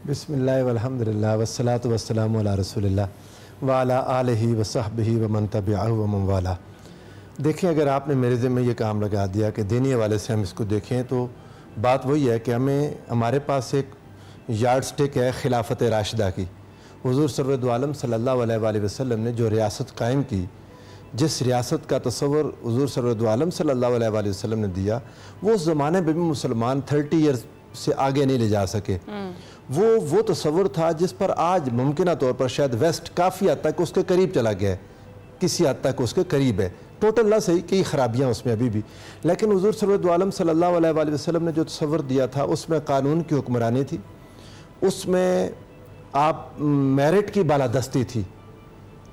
بسم اللہ والحمدللہ والصلاۃ والسلام علی رسول اللہ وعلی آلہ وصحبہ ومن تبعہ ومن والا۔ دیکھیں، اگر آپ نے میرے ذمہ میں یہ کام لگا دیا کہ دینی حوالے سے ہم اس کو دیکھیں تو بات وہی ہے کہ ہمارے پاس ایک یارڈ سٹک ہے خلافت راشدہ کی۔ حضور سرور دو عالم صلی اللہ علیہ وآلہ وسلم نے جو ریاست قائم کی، جس ریاست کا تصور حضور سرور دو عالم صلی اللہ علیہ وآلہ وسلم نے دیا، وہ اس زمانے میں بھی مسلمان 30 ایئرز سے آگے نہیں لے جا سکے۔ وہ تصور تھا جس پر آج ممکنہ طور پر شاید ویسٹ کافی حد تک اس کے قریب چلا گیا ہے، کسی حد تک اس کے قریب ہے، ٹوٹل نہ صحیح، کئی خرابیاں اس میں ابھی بھی، لیکن حضور سرور دو عالم صلی اللہ علیہ وآلہ وسلم نے جو تصور دیا تھا اس میں قانون کی حکمرانی تھی، اس میں آپ میرٹ کی بالادستی تھی،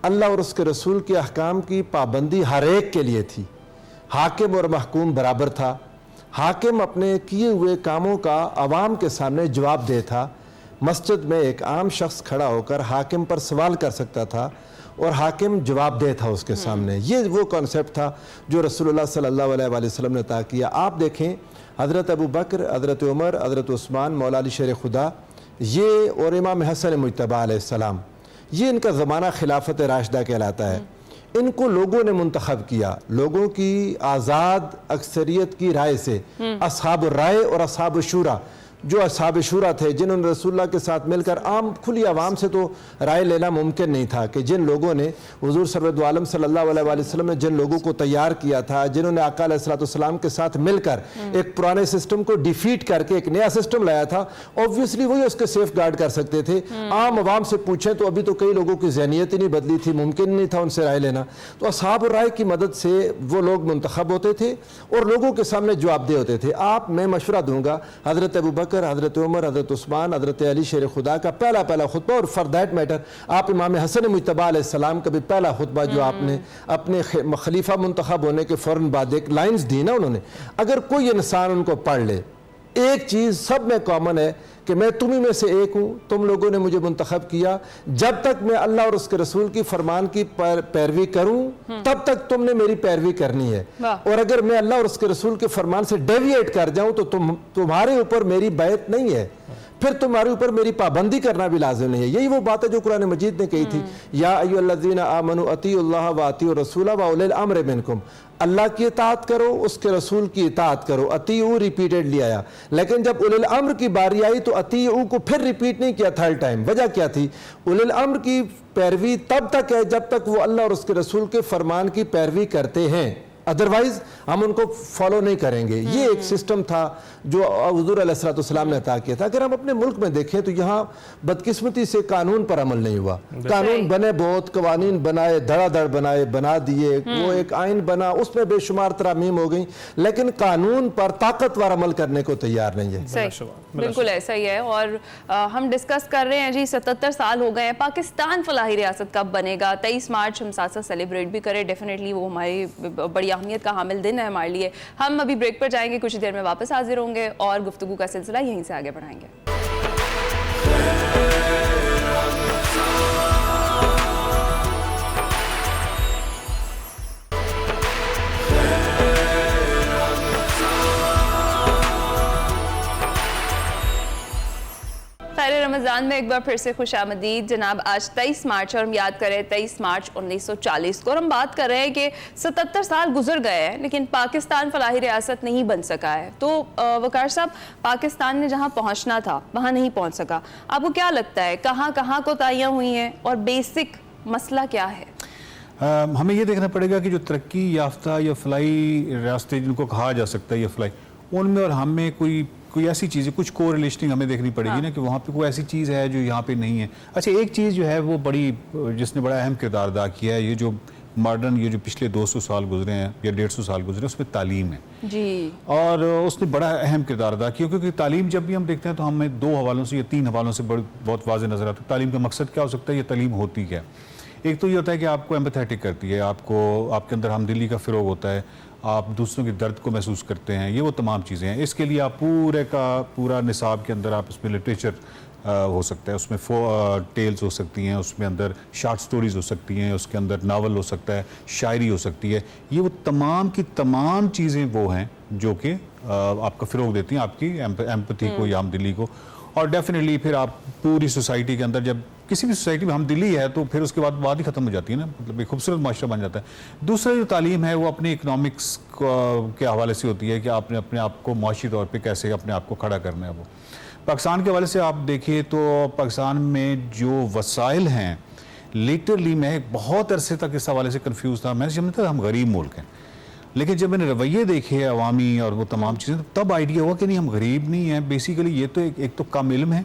اللہ اور اس کے رسول کے احکام کی پابندی ہر ایک کے لیے تھی، حاکم اور محکوم برابر تھا، حاکم اپنے کیے ہوئے کاموں کا عوام کے سامنے جواب دہ تھا، مسجد میں ایک عام شخص کھڑا ہو کر حاکم پر سوال کر سکتا تھا اور حاکم جواب دہ تھا اس کے سامنے۔ یہ وہ کانسیپٹ تھا جو رسول اللہ صلی اللہ علیہ وآلہ وسلم نے عطا کیا۔ آپ دیکھیں، حضرت ابو بکر، حضرت عمر، حضرت عثمان، مولا علی شیر خدا، یہ اور امام حسن مجتبی علیہ السلام، یہ ان کا زمانہ خلافت راشدہ کہلاتا ہے۔ ان کو لوگوں نے منتخب کیا، لوگوں کی آزاد اکثریت کی رائے سے، اصحاب الرائے اور اصحاب الشورا، جو اصحاب شورا تھے جنہوں نے رسول اللہ کے ساتھ مل کر عام کھلی عوام سے تو رائے لینا ممکن نہیں تھا، کہ جن لوگوں نے حضور سرور دو عالم صلی اللہ علیہ وآلہ وسلم نے جن لوگوں کو تیار کیا تھا، جنہوں نے آقا علیہ السلام کے ساتھ مل کر ایک پرانے سسٹم کو ڈیفیٹ کر کے ایک نیا سسٹم لایا تھا، اوبویسلی وہی اس کے سیف گارڈ کر سکتے تھے۔ عام عوام سے پوچھیں تو ابھی تو کئی لوگوں کی ذہنیت ہی نہیں بدلی تھی، ممکن نہیں تھا ان سے رائے لینا، تو اصحاب الرائے کی مدد سے وہ لوگ منتخب ہوتے تھے اور لوگوں کے سامنے جواب دہ ہوتے تھے۔ میں مشورہ دوں گا، حضرت ابو بکر، حضرت عمر، حضرت عثمان، حضرت علی شیر خدا کا پہلا خطبہ، اور فار دیٹ میٹر آپ امام حسن مجتبی علیہ السلام کا بھی پہلا خطبہ جو آپ نے اپنے خلیفہ منتخب ہونے کے فوراً بعد ایک لائنز دی نا انہوں نے، اگر کوئی انسان ان کو پڑھ لے، ایک چیز سب میں کامن ہے کہ میں تمہیں میں سے ایک ہوں، تم لوگوں نے مجھے منتخب کیا، جب تک میں اللہ اور اس کے رسول کی فرمان کی پیروی کروں تب تک تم نے میری پیروی کرنی ہے، اور اگر میں اللہ اور اس کے رسول کے فرمان سے ڈیویٹ کر جاؤں تو تمہارے اوپر میری بیعت نہیں ہے، پھر تمہارے اوپر میری پابندی کرنا بھی لازم نہیں ہے۔ یہی وہ بات ہے جو قرآن مجید نے کہی تھی، یا ایھا الذین آمنوا اطیعوا اللہ واطیعوا الرسول واولی الامر منکم، اللہ کی اطاعت کرو، اس کے رسول کی اطاعت کرو، اطیعوا ریپیٹڈلی آیا، لیکن جب اولی الامر کی باری آئی تو اطیعوا کو پھر ریپیٹ نہیں کیا تھرڈ ٹائم۔ وجہ کیا تھی؟ اولی الامر کی پیروی تب تک ہے جب تک وہ اللہ اور اس کے رسول کے فرمان کی پیروی کرتے ہیں، ادروائز ہم ان کو فالو نہیں کریں گے۔ یہ ایک سسٹم تھا جو حضور علیہ السلام نے عطا کیا تھا۔ اگر ہم اپنے ملک میں دیکھیں تو یہاں بدقسمتی سے قانون پر عمل نہیں ہوا، قانون بنے بہت، قوانین بنائے، دھڑا دھڑ بنائے، بنا دیے، وہ ایک آئین بنا، اس میں بے شمار ترامیم ہو گئیں، لیکن قانون پر طاقتور عمل کرنے کو تیار نہیں ہے۔ صحیح، بالکل ایسا ہی ہے۔ اور ہم ڈسکس کر رہے ہیں جی 77 سال ہو گئے ہیں، پاکستان فلاحی ریاست کب بنے گا؟ 23 مارچ ہم ساتھ ساتھ سیلیبریٹ بھی کریں، ڈیفینیٹلی وہ ہماری بڑی اہمیت کا حامل دن ہے ہمارے لیے۔ ہم ابھی بریک پر جائیں گے، کچھ دیر میں واپس حاضر ہوں گے اور گفتگو کا سلسلہ یہیں سے آگے بڑھائیں گے۔ خیر رمضان میں ایک بار پھر سے خوش آمدید جناب۔ آج 23 مارچ اور ہم یاد کریں 23 مارچ 1940 کو، اور ہم بات کر رہے ہیں کہ 77 سال گزر گئے ہیں لیکن پاکستان فلاحی ریاست نہیں بن سکا ہے۔ تو وقار صاحب، پاکستان نے جہاں پہنچنا تھا وہاں نہیں پہنچ سکا، آپ کو کیا لگتا ہے کہاں کوتاہیاں ہوئی ہیں اور بیسک مسئلہ کیا ہے؟ ہمیں یہ دیکھنا پڑے گا کہ جو ترقی یافتہ یا فلاحی ریاستیں جن کو کہا جا سکتا ہے یا فلاحی، ان میں اور ہم میں کوئی ایسی چیز ہے، کچھ کو ریلیشننگ ہمیں دیکھنی پڑے گی نا، کہ وہاں پہ کوئی ایسی چیز ہے جو یہاں پہ نہیں ہے۔ اچھا، ایک چیز جو ہے وہ جس نے بڑا اہم کردار ادا کیا ہے، یہ جو ماڈرن، یہ جو پچھلے 200 سال گزرے ہیں یا 150 سال گزرے ہیں، اس میں تعلیم ہے جی، اور اس نے بڑا اہم کردار ادا کیا، کیونکہ تعلیم جب بھی ہم دیکھتے ہیں تو ہمیں 2 حوالوں سے یا 3 حوالوں سے بہت واضح نظر آتا ہے تعلیم کا مقصد کیا ہو سکتا ہے، یہ تعلیم ہوتی کیا ہے۔ ایک تو یہ ہوتا ہے کہ آپ کو ایمپیتھیٹک کرتی ہے، آپ کے اندر ہمدلی کا فروغ ہوتا ہے، آپ دوسروں کے درد کو محسوس کرتے ہیں، یہ وہ تمام چیزیں ہیں۔ اس کے لیے آپ پورا نصاب کے اندر آپ اس میں لٹریچر ہو سکتا ہے، اس میں ٹیلز ہو سکتی ہیں، اس میں اندر شارٹ سٹوریز ہو سکتی ہیں، اس کے اندر ناول ہو سکتا ہے، شاعری ہو سکتی ہے، یہ وہ تمام کی تمام چیزیں وہ ہیں جو کہ آپ کا فروغ دیتی ہیں آپ کی ایمپتھی کو یا ہمدلی کو۔ اور ڈیفینیٹلی پھر آپ پوری سوسائٹی کے اندر جب کسی بھی سوسائٹی میں ہم دلی ہے تو پھر اس کے بعد بات ہی ختم ہو جاتی ہے نا, مطلب ایک خوبصورت معاشرہ بن جاتا ہے. دوسرا جو تعلیم ہے وہ اپنے اکنامکس کے حوالے سے ہوتی ہے کہ آپ نے اپنے آپ کو معاشی طور پہ کیسے اپنے آپ کو کھڑا کرنا ہے. وہ پاکستان کے حوالے سے آپ دیکھیں تو پاکستان میں جو وسائل ہیں لیٹرلی میں بہت عرصے تک اس حوالے سے کنفیوز تھا, میں سمجھتا تھا ہم غریب ملک ہیں, لیکن جب میں نے رویے دیکھے عوامی اور وہ تمام چیزیں تب آئیڈیا ہوا کہ نہیں ہم غریب نہیں ہیں. بیسیکلی یہ تو ایک تو کم علم ہے,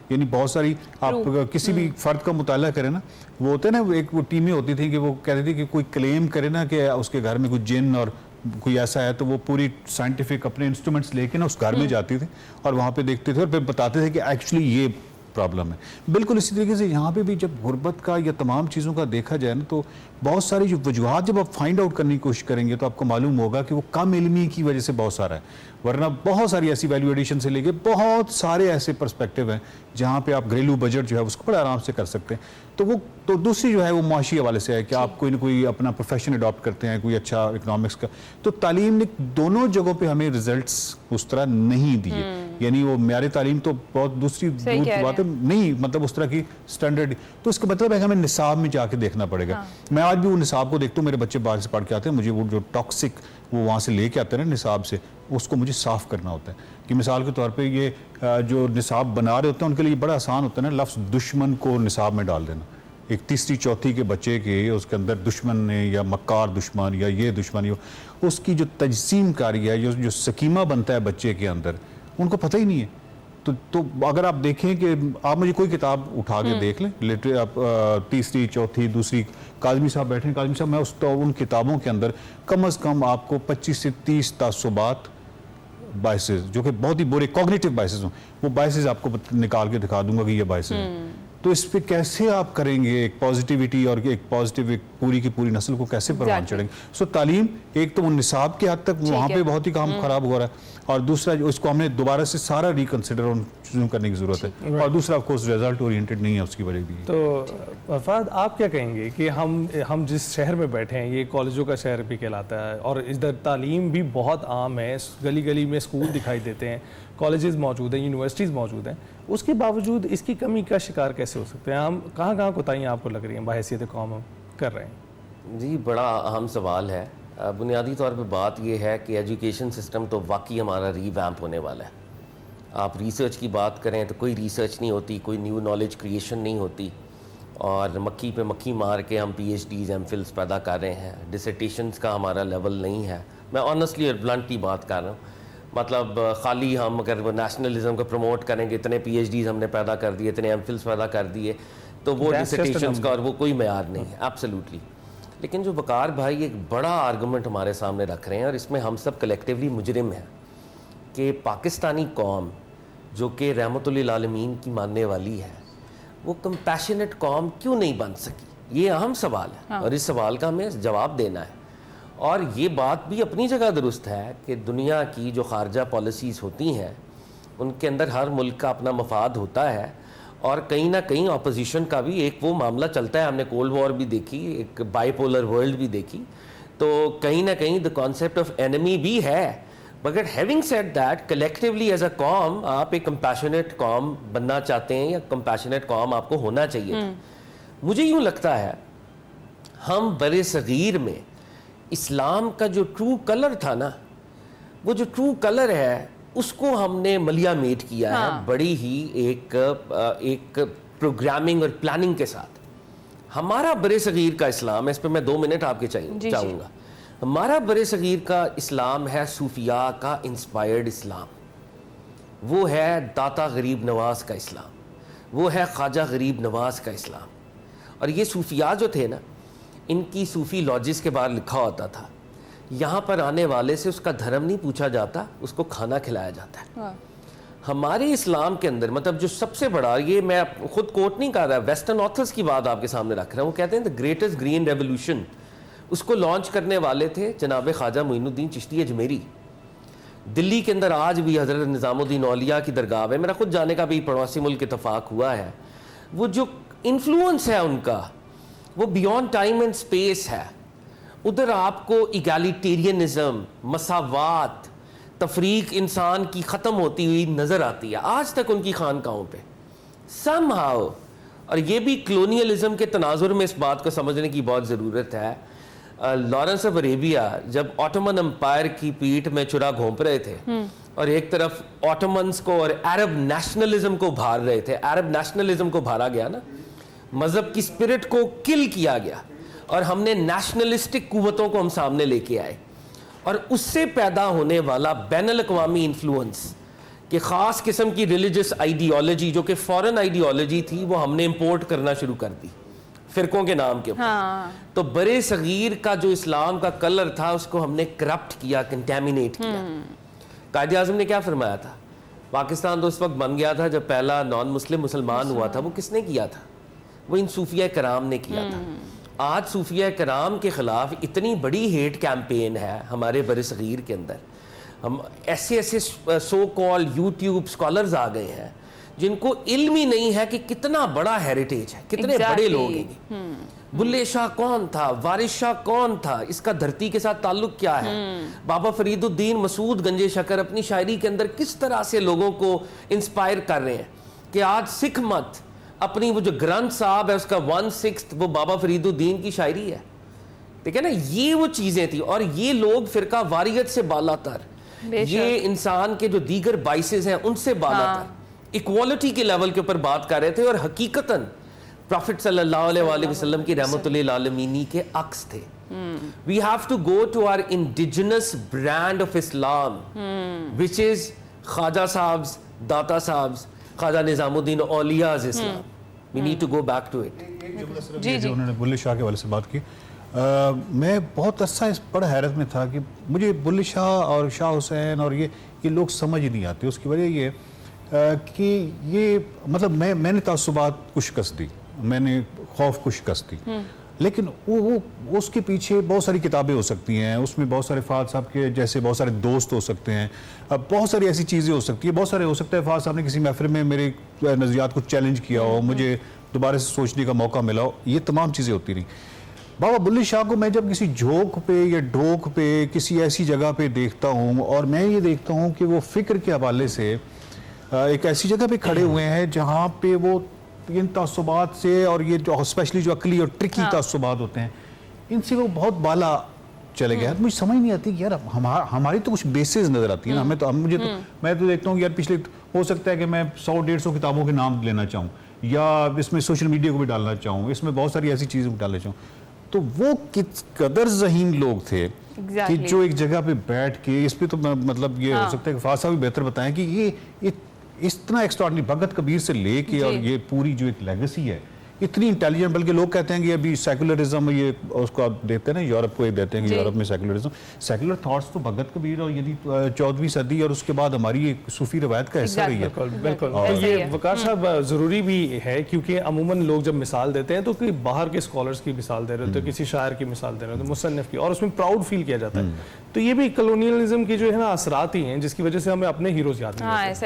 یعنی بہت ساری آپ کسی بھی فرد کا مطالعہ کریں نا, وہ ہوتے ہیں نا, ایک وہ ٹیمیں ہوتی تھیں کہ وہ کہتے تھے کہ کوئی کلیم کرے نا کہ اس کے گھر میں کوئی جن اور کوئی ایسا ہے, تو وہ پوری سائنٹیفک اپنے انسٹرومنٹس لے کے نا اس گھر میں جاتی تھی اور وہاں پہ دیکھتے تھے اور پھر بتاتے تھے کہ ایکچولی یہ پرابلم ہے. بالکل اسی طریقے سے یہاں پہ بھی جب غربت کا یا تمام چیزوں کا دیکھا جائے نا تو بہت ساری جو وجوہات جب آپ فائنڈ آؤٹ کرنے کی کوشش کریں گے تو آپ کو معلوم ہوگا کہ وہ کم علمی کی وجہ سے بہت سارا ہے, ورنہ بہت ساری ایسی ویلیو ایڈیشن سے لے کے بہت سارے ایسے پرسپیکٹیو ہیں جہاں پہ آپ گھریلو بجٹ جو ہے اس کو بڑے آرام سے کر سکتے ہیں. تو دوسری جو ہے وہ معاشی حوالے سے ہے کہ آپ کوئی نہ کوئی اپنا پروفیشن اڈاپٹ کرتے ہیں, کوئی اچھا اکنامکس کا. تو تعلیم نے دونوں جگہوں پہ ہمیں ریزلٹس اس طرح نہیں دیے, یعنی وہ معیار تعلیم تو بہت دوسری دور کی بات ہے نہیں, مطلب اس طرح کی سٹینڈرڈ. تو اس کا مطلب ہے کہ ہمیں نصاب میں جا کے دیکھنا پڑے گا. میں آج بھی وہ نصاب کو دیکھتا ہوں, میرے بچے باہر سے پڑھ کے آتے ہیں, مجھے وہ جو ٹاکسک وہ وہاں سے لے کے آتے ہیں نا نصاب سے, اس کو مجھے صاف کرنا ہوتا ہے. کہ مثال کے طور پہ یہ جو نصاب بنا رہے ہوتے ہیں ان کے لیے بڑا آسان ہوتا ہے نا لفظ دشمن کو نصاب میں ڈال دینا. ایک تیسری چوتھی کے بچے کے اس کے اندر دشمن نے یا مکار دشمن یا یہ دشمن, اس کی جو تجسیم کاری ہے, جو سکیمہ بنتا ہے بچے کے اندر, ان کو پتہ ہی نہیں ہے. تو اگر آپ دیکھیں کہ آپ مجھے کوئی کتاب اٹھا کے دیکھ لیں, آپ تیسری چوتھی دوسری, کاظمی صاحب بیٹھے ہیں, کاظمی صاحب میں ان کتابوں کے اندر کم از کم آپ کو 25 سے 30 تعصبات بائسز جو کہ بہت ہی برے کوگنیٹو بائسز ہوں, وہ بائسز آپ کو نکال کے دکھا دوں گا کہ یہ بائسز ہیں. تو اس پہ کیسے آپ کریں گے ایک پازیٹیوٹی اور ایک پازیٹیو ایک پوری کی پوری نسل کو کیسے پروان چڑھیں گے. سو تعلیم ایک تو وہ نصاب کے حد تک وہاں پہ بہت ہی کام خراب ہو رہا ہے, اور دوسرا اس کو ہم نے دوبارہ سے سارا ریکنسیڈر ان چیزوں کرنے کی ضرورت ہے, اور دوسرا آف کورس ریزلٹ اورینٹڈ نہیں ہے اس کی وجہ بھی. تو وفاد آپ کیا کہیں گے کہ ہم جس شہر میں بیٹھے ہیں یہ کالجوں کا شہر بھی کہلاتا ہے, اور ادھر تعلیم بھی بہت عام ہے, گلی گلی میں اسکول دکھائی دیتے ہیں, کالجز موجود ہیں, یونیورسٹیز موجود ہیں, اس کے باوجود اس کی کمی کا شکار کیسے ہو سکتے ہیں ہم؟ کہاں کوتاہیاں آپ کو لگ رہی ہیں بحیثیت قوم ہم کر رہے ہیں؟ جی بڑا اہم سوال ہے. بنیادی طور پہ بات یہ ہے کہ ایجوکیشن سسٹم تو واقعی ہمارا ری ویمپ ہونے والا ہے. آپ ریسرچ کی بات کریں تو کوئی ریسرچ نہیں ہوتی, کوئی نیو نالج کریشن نہیں ہوتی, اور مکھی پہ مکھی مار کے ہم پی ایچ ڈیز ایم فلس پیدا کر رہے ہیں. ڈسرٹیشنز کا ہمارا لیول نہیں ہے. میں آنیسٹلی اور بلنٹلی بات کر رہا ہوں, مطلب خالی ہم اگر وہ نیشنلزم کو پروموٹ کریں گے, اتنے پی ایچ ڈیز ہم نے پیدا کر دیے, اتنے ایم فلس پیدا کر دیے, تو وہ ڈسرٹیشنز کا اور وہ کوئی معیار نہیں ہے ایبسلیوٹلی. لیکن جو وقار بھائی ایک بڑا آرگومنٹ ہمارے سامنے رکھ رہے ہیں, اور اس میں ہم سب کلیکٹیولی مجرم ہیں کہ پاکستانی قوم جو کہ رحمت للعالمین کی ماننے والی ہے, وہ کمپیشنٹ قوم کیوں نہیں بن سکی. یہ اہم سوال ہے, اور اس سوال کا ہمیں جواب دینا ہے. اور یہ بات بھی اپنی جگہ درست ہے کہ دنیا کی جو خارجہ پالیسیز ہوتی ہیں ان کے اندر ہر ملک کا اپنا مفاد ہوتا ہے, اور کہیں نہ کہیں اپوزیشن کا بھی ایک وہ معاملہ چلتا ہے. ہم نے کولڈ وار بھی دیکھی, ایک بائی پولر ورلڈ بھی دیکھی, تو کہیں نہ کہیں دا کانسیپٹ آف اینمی بھی ہے. مگر having said that, collectively as a قوم آپ ایک کمپیشنیٹ قوم بننا چاہتے ہیں, یا کمپیشنیٹ قوم آپ کو ہونا چاہیے تھا. مجھے یوں لگتا ہے ہم بر صغیر میں اسلام کا جو ٹرو کلر تھا نا, وہ جو ٹرو کلر ہے اس کو ہم نے ملیا میٹ کیا ہے بڑی ہی ایک پروگرامنگ اور پلاننگ کے ساتھ. ہمارا بر صغیر کا اسلام ہے, اس پہ میں 2 منٹ آپ کے چاہوں گا. ہمارا بر صغیر کا اسلام ہے صوفیاء کا انسپائرڈ اسلام, وہ ہے داتا غریب نواز کا اسلام, وہ ہے خواجہ غریب نواز کا اسلام. اور یہ صوفیاء جو تھے نا, ان کی صوفی لاجز کے باہر لکھا ہوتا تھا, یہاں پر آنے والے سے اس کا دھرم نہیں پوچھا جاتا, اس کو کھانا کھلایا جاتا ہے. ہمارے اسلام کے اندر مطلب جو سب سے بڑا, یہ میں خود کوٹ نہیں کر رہا, ویسٹرن آتھرز کی بات آپ کے سامنے رکھ رہا ہوں, وہ کہتے ہیں دا گریٹسٹ گرین ریولوشن, اس کو لانچ کرنے والے تھے جناب خواجہ معین الدین چشتی اجمیری. دلی کے اندر آج بھی حضرت نظام الدین اولیاء کی درگاہ ہے, میرا خود جانے کا بھی پڑوسی ملک اتفاق ہوا ہے. وہ جو انفلوئنس ہے ان کا, وہ بیونڈ ٹائم اینڈ سپیس ہے. ادھر آپ کو ایگالیٹیرینزم, مساوات, تفریق انسان کی ختم ہوتی ہوئی نظر آتی ہے. آج تک ان کی خانقاہوں پہ somehow, اور یہ بھی کلونیلزم کے تناظر میں اس بات کو سمجھنے کی بہت ضرورت ہے. لارنس آف اریبیا جب آٹومن امپائر کی پیٹھ میں چرا گھونپ رہے تھے اور ایک طرف آٹومنز کو اور عرب نیشنلزم کو بھار رہے تھے, عرب نیشنلزم کو بھارا گیا نا, مذہب کی اسپرٹ کو کل کیا گیا اور ہم نے نیشنلسٹک قوتوں کو ہم سامنے لے کے آئے, اور اس سے پیدا ہونے والا بین الاقوامی انفلوئنس کہ خاص قسم کی ریلیجس آئیڈیالوجی جو کہ فورن آئیڈیالوجی تھی وہ ہم نے امپورٹ کرنا شروع کر دی فرقوں کے نام کے اوپر. تو برے صغیر کا جو اسلام کا کلر تھا اس کو ہم نے کرپٹ کیا, کنٹیمینیٹ کیا. قائد اعظم نے کیا فرمایا تھا؟ پاکستان تو اس وقت بن گیا تھا جب پہلا نان مسلم مسلمان ہوا تھا, وہ کس نے کیا تھا؟ وہ ان صوفیہ کرام نے کیا تھا. آج صوفیہ کرام کے خلاف اتنی بڑی ہیٹ کیمپین ہے ہمارے بر صغیر کے اندر. ہم ایسے سو کال یوٹیوب اسکالرز آ گئے ہیں جن کو علم ہی نہیں ہے کہ کتنا بڑا ہیریٹیج ہے, کتنے بڑے لوگ ہیں. بلے شاہ کون تھا, وارث شاہ کون تھا, اس کا دھرتی کے ساتھ تعلق کیا ہے, بابا فرید الدین مسعود گنج شکر اپنی شاعری کے اندر کس طرح سے لوگوں کو انسپائر کر رہے ہیں کہ آج سکھ مت اپنی وہ جو گرنتھ صاحب ہے اس کا 1/6 وہ بابا فرید الدین کی شاعری ہے. ٹھیک ہے نا, یہ وہ چیزیں تھیں. اور یہ لوگ فرقہ واریت سے بالا تر, یہ انسان کے جو دیگر بائسز ہیں ان سے بالا تر ایکوالٹی کے لیول کے اوپر بات کر رہے تھے, اور حقیقتاً پروفٹ صلی اللہ علیہ وآلہ وسلم کی رحمت للعالمین کے عکس تھے. We have to go to our indigenous brand of Islam, which is خواجہ صاحب's, داتا صاحب's, خواجہ نظام الدین اولیاء's Islam. We need to go back to it. جو انہوں نے بلے شاہ کے والے سے بات کی, میں بہت عرصہ اس بڑا حیرت میں تھا کہ مجھے بلے شاہ اور شاہ حسین اور یہ لوگ سمجھ نہیں آتے. اس کی وجہ یہ کہ یہ مطلب میں نے تعصبات کو شکست دی, میں نے خوف کو شکست دی, لیکن وہ اس کے پیچھے بہت ساری کتابیں ہو سکتی ہیں, اس میں بہت سارے فہد صاحب کے جیسے بہت سارے دوست ہو سکتے ہیں, بہت ساری ایسی چیزیں ہو سکتی ہیں, بہت سارے ہو سکتا ہے فہد صاحب نے کسی محفل میں میرے نظریات کو چیلنج کیا ہو, مجھے دوبارہ سے سوچنے کا موقع ملا ہو, یہ تمام چیزیں ہوتی رہیں. بابا بلے شاہ کو میں جب کسی جھوک پہ یا ڈھوک پہ کسی ایسی جگہ پہ دیکھتا ہوں, اور میں یہ دیکھتا ہوں کہ وہ فکر کے حوالے سے ایک ایسی جگہ پہ کھڑے ہوئے ہیں جہاں پہ وہ ان تعصبات سے, اور یہ جو اسپیشلی جو عقلی اور ٹرکی تعصبات ہوتے ہیں, ان سے وہ بہت بالا چلے گئے. مجھے سمجھ نہیں آتی کہ یار ہماری تو کچھ بیسز نظر آتی ہیں نا, میں تو دیکھتا ہوں کہ یار پچھلے ہو سکتا ہے کہ میں 100-150 کتابوں کے نام لینا چاہوں, یا اس میں سوشل میڈیا کو بھی ڈالنا چاہوں, اس میں بہت ساری ایسی چیزیں بھی ڈالنا چاہوں. تو وہ کس قدر ذہین لوگ تھے کہ جو ایک جگہ پہ بیٹھ کے, اس پہ تو مطلب یہ ہو سکتا ہے کہ فہد صاحب بھی بہتر بتائیں کہ یہ اتنا ایکسٹراڈنری بھگت کبیر سے لے کے اور یہ پوری جو ایک لیگسی ہے اتنی انٹیلیجنٹ, بلکہ لوگ کہتے ہیں کہ ابھی سیکولرزم, یہ اس کو آپ دیتے ہیں نا, یورپ کو یہ دیتے ہیں کہ یورپ میں سیکولرزم, سیکولر تھاٹس تو بھگت کبیر اور یعنی 14ویں صدی اور اس کے بعد ہماری ایک صوفی روایت کا حصہ رہی ہے. بالکل. یہ وقار صاحب ضروری بھی ہے کیونکہ عموماً لوگ جب مثال دیتے ہیں تو کہ باہر کے اسکالرس کی مثال دے رہے ہوتے ہیں, کسی شاعر کی مثال دے رہے ہوتے ہیں, مصنف کی, اور اس میں پراؤڈ فیل کیا جاتا ہے. تو یہ بھی کلونیلزم کی جو ہے نا اثرات ہی ہیں جس کی وجہ سے ہمیں اپنے ہیروز یاد نہیں رہتے.